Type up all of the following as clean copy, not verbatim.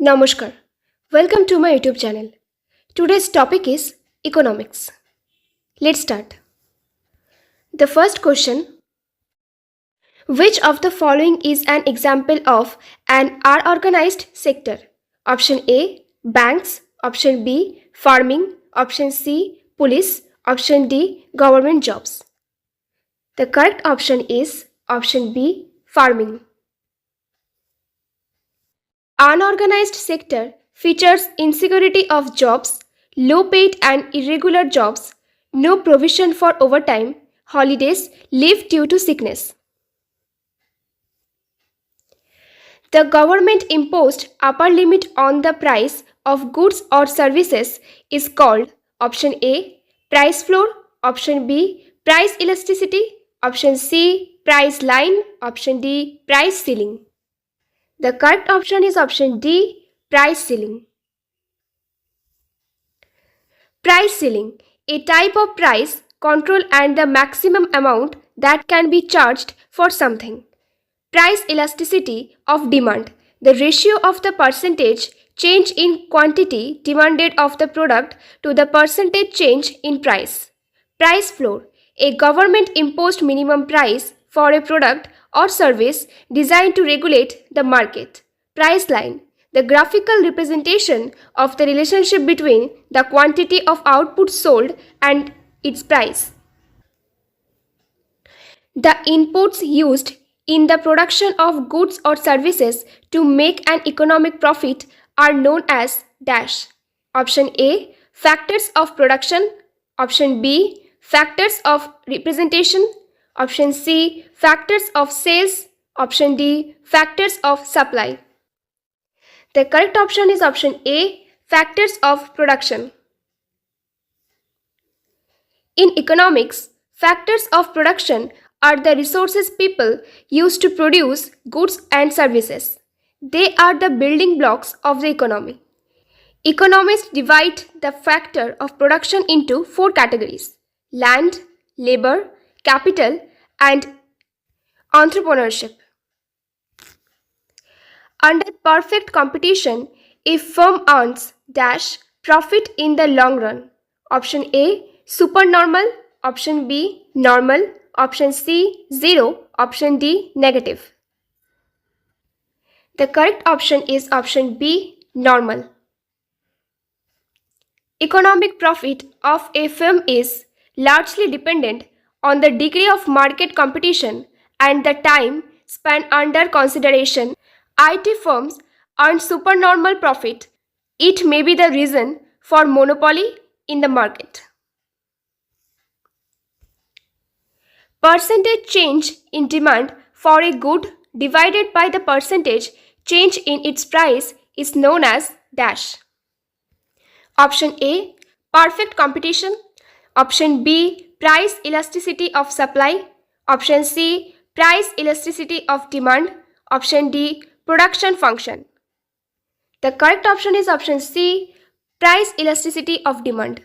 Namaskar. Welcome to my YouTube channel. Today's topic is economics. Let's start. The first question: which of the following is an example of an unorganized sector? Option A: banks, option B: farming, option C: police, option D: government jobs. The correct option is option B: farming. Unorganized sector features insecurity of jobs, low paid and irregular jobs, no provision for overtime, holidays, leave due to sickness. The government imposed upper limit on the price of goods or services is called option A: price floor, option B: price elasticity, option C: price line, option D: price ceiling. The correct option is option D: price ceiling. Price ceiling, a type of price control and the maximum amount that can be charged for something. Price elasticity of demand, the ratio of the percentage change in quantity demanded of the product to the percentage change in price. Price floor, a government imposed minimum price for a product or service designed to regulate the market. Price line, the graphical representation of the relationship between the quantity of output sold and its price. The inputs used in the production of goods or services to make an economic profit are known as dash. Option A: factors of production. Option B: factors of representation. Option C: factors of sales. Option D: factors of supply. The correct option is option A: factors of production. In economics, factors of production are the resources people use to produce goods and services. They are the building blocks of the economy. Economists divide the factor of production into four categories: land, labor, capital, and entrepreneurship. Under perfect competition, a firm earns dash profit in the long run. Option A: supernormal, option B: normal, option C: 0, option D: negative. The correct option is option B: normal. Economic profit of a firm is largely dependent on the degree of market competition and the time span under consideration. IT firms earn supernormal profit. It may be the reason for monopoly in the market. Percentage change in demand for a good divided by the percentage change in its price is known as dash. Option A: perfect competition. Option B: price elasticity of supply. Option C: price elasticity of demand. Option D: production function. The correct option is option C: price elasticity of demand.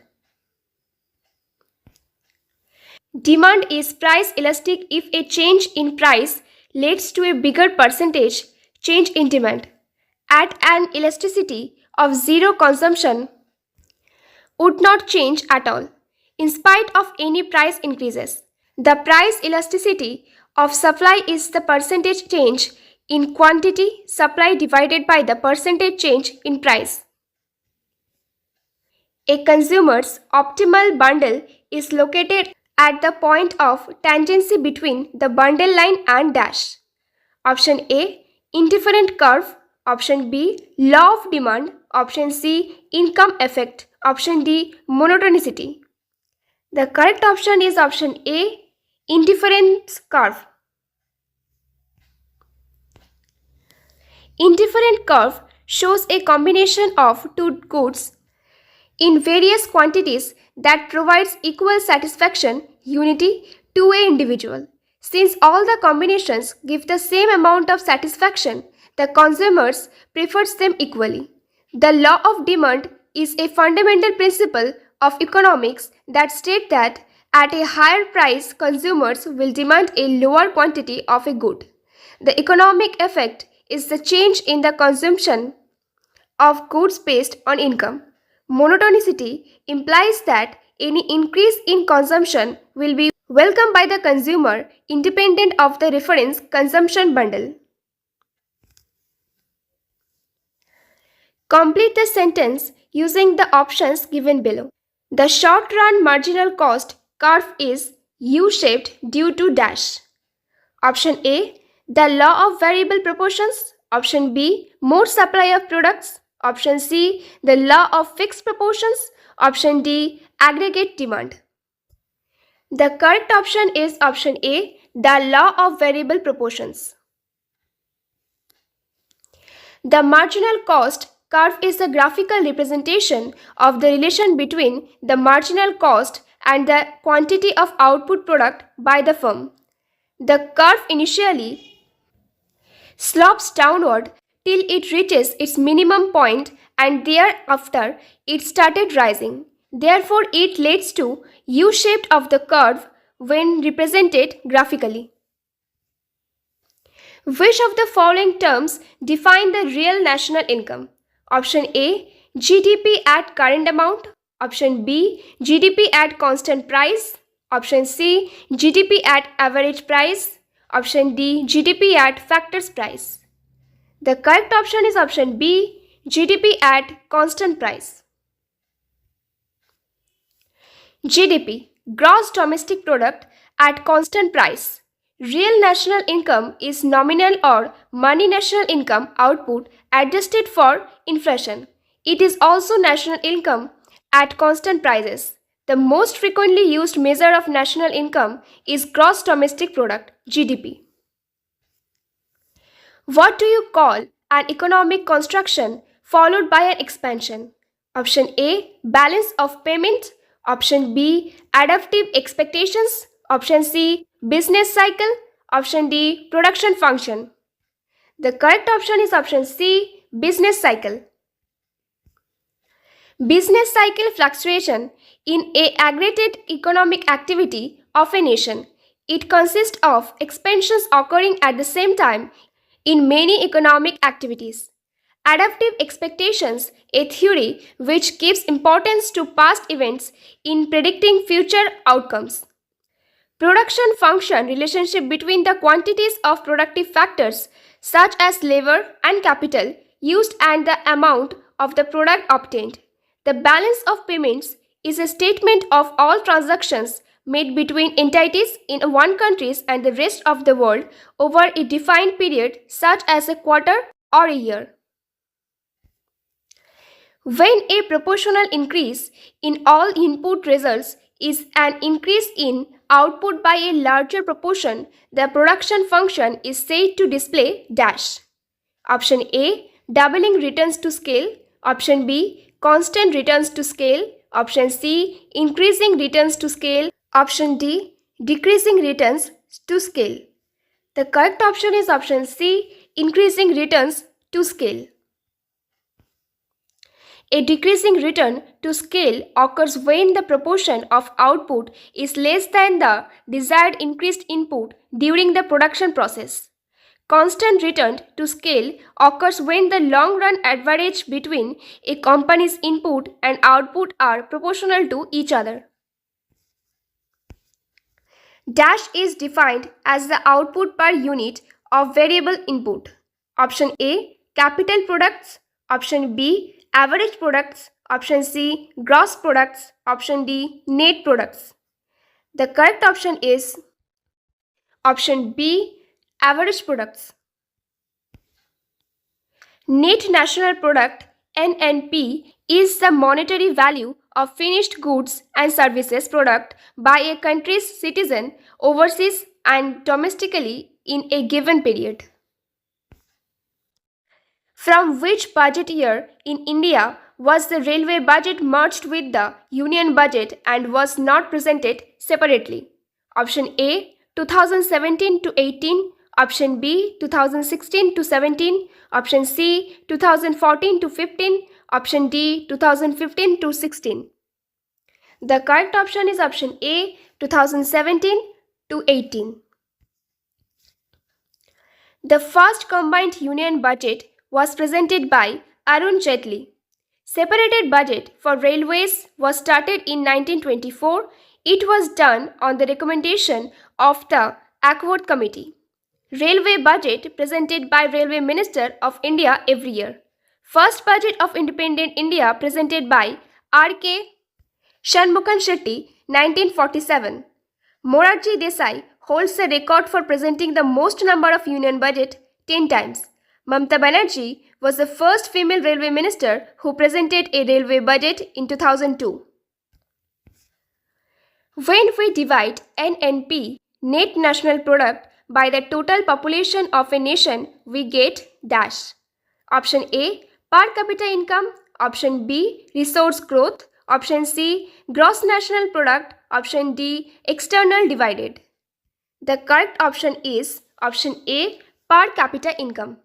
Demand is price elastic if a change in price leads to a bigger percentage change in demand. At an elasticity of 0, consumption would not change at all, in spite of any price increases. The price elasticity of supply is the percentage change in quantity supply divided by the percentage change in price. A consumer's optimal bundle is located at the point of tangency between the bundle line and dash. Option A: indifferent curve. Option B: law of demand. Option C: income effect. Option D: monotonicity. The correct option is option A: indifference curve. Indifferent curve shows a combination of two goods in various quantities that provides equal satisfaction unity to an individual. Since all the combinations give the same amount of satisfaction, the consumers prefers them equally. The law of demand is a fundamental principle of economics that states that at a higher price, consumers will demand a lower quantity of a good. The economic effect is the change in the consumption of goods based on income. Monotonicity implies that any increase in consumption will be welcomed by the consumer independent of the reference consumption bundle. Complete the sentence using the options given below. The short-run marginal cost curve is U-shaped due to dash. Option A, the law of variable proportions. Option B, more supply of products. Option C, the law of fixed proportions. Option D, aggregate demand. The correct option is option A, the law of variable proportions. The marginal cost curve is a graphical representation of the relation between the marginal cost and the quantity of output product by the firm. The curve initially slopes downward till it reaches its minimum point and thereafter it started rising. Therefore, it leads to U-shaped of the curve when represented graphically. Which of the following terms define the real national income? Option A, GDP at current amount. Option B, GDP at constant price. Option C, GDP at average price. Option D, GDP at factors price. The correct option is option B, GDP at constant price. GDP, gross domestic product at constant price. Real national income is nominal or money national income output adjusted for inflation. It is also national income at constant prices. The most frequently used measure of national income is gross domestic product, GDP. What do you call an economic construction followed by an expansion? Option A, balance of payment. Option B, adaptive expectations. Option C, business cycle. Option D, production function. The correct option is option C, business cycle. Business cycle fluctuation in a aggregated economic activity of a nation. It consists of expansions occurring at the same time in many economic activities. Adaptive expectations, a theory which gives importance to past events in predicting future outcomes. Production function relationship between the quantities of productive factors such as labor and capital used and the amount of the product obtained. The balance of payments is a statement of all transactions made between entities in one country and the rest of the world over a defined period such as a quarter or a year. When a proportional increase in all input results is an increase in output by a larger proportion, the production function is said to display dash. Option A, doubling returns to scale. Option B, constant returns to scale. Option C, increasing returns to scale. Option D, decreasing returns to scale. The correct option is option C, increasing returns to scale. A decreasing return to scale occurs when the proportion of output is less than the desired increased input during the production process. Constant return to scale occurs when the long-run average between a company's input and output are proportional to each other. Dash is defined as the output per unit of variable input. Option A, capital products. Option B, average products. Option C, gross products. Option D, net products. The correct option is option B, average products. Net national product NNP is the monetary value of finished goods and services product by a country's citizen overseas and domestically in a given period. From which budget year in India was the railway budget merged with the union budget and was not presented separately? Option A, 2017 to 18. Option B, 2016 to 17. Option C, 2014 to 15. Option D, 2015 to 16. The correct option is option A, 2017 to 18. The first combined union budget was presented by Arun Jaitley. Separated budget for railways was started in 1924. It was done on the recommendation of the Ackworth Committee. Railway budget presented by Railway Minister of India every year. First budget of independent India presented by R.K. Shanmughan Shetty, 1947. Morarji Desai holds the record for presenting the most number of union budget, 10 times. Mamata Banerjee was the first female railway minister who presented a railway budget in 2002. When we divide NNP, net national product, by the total population of a nation, we get dash. Option A, per capita income. Option B, resource growth. Option C, gross national product. Option D, external divided. The correct option is option A, per capita income.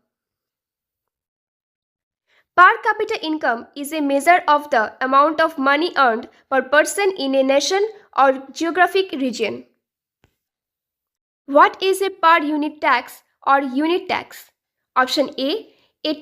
Per capita income is a measure of the amount of money earned per person in a nation or geographic region. What is a per unit tax or unit tax? Option A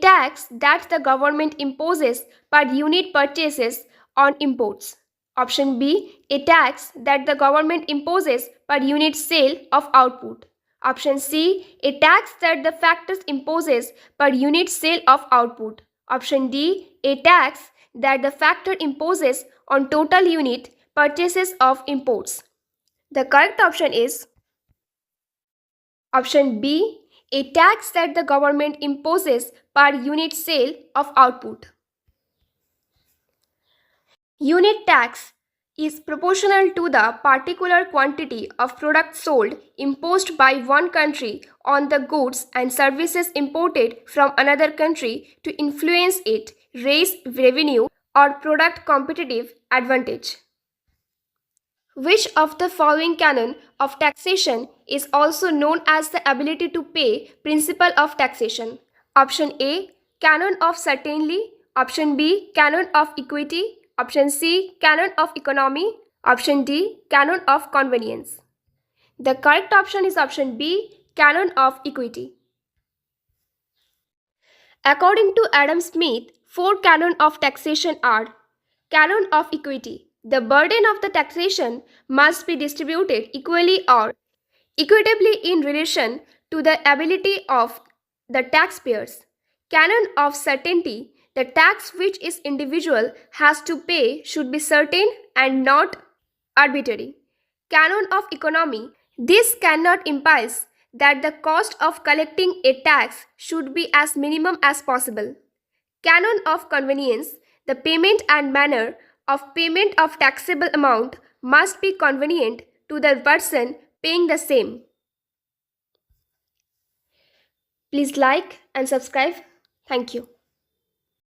tax that the government imposes per unit purchases on imports. Option B, a tax that the government imposes per unit sale of output. Option C, a tax that the factors imposes per unit sale of output. Option D, a tax that the factor imposes on total unit purchases of imports. The correct option is option B, a tax that the government imposes per unit sale of output. Unit tax is proportional to the particular quantity of product sold imposed by one country on the goods and services imported from another country to influence it, raise revenue or product competitive advantage. Which of the following canon of taxation is also known as the ability to pay principle of taxation? Option A, canon of certainty. Option B, canon of equity. Option C, canon of economy. Option D, canon of convenience. The correct option is option B, canon of equity. According to Adam Smith, 4 canons of taxation are: canon of equity. The burden of the taxation must be distributed equally or equitably in relation to the ability of the taxpayers. Canon of certainty. The tax which each individual has to pay should be certain and not arbitrary. Canon of economy. This cannot imply that the cost of collecting a tax should be as minimum as possible. Canon of convenience. The payment and manner of payment of taxable amount must be convenient to the person paying the same. Please like and subscribe. Thank you.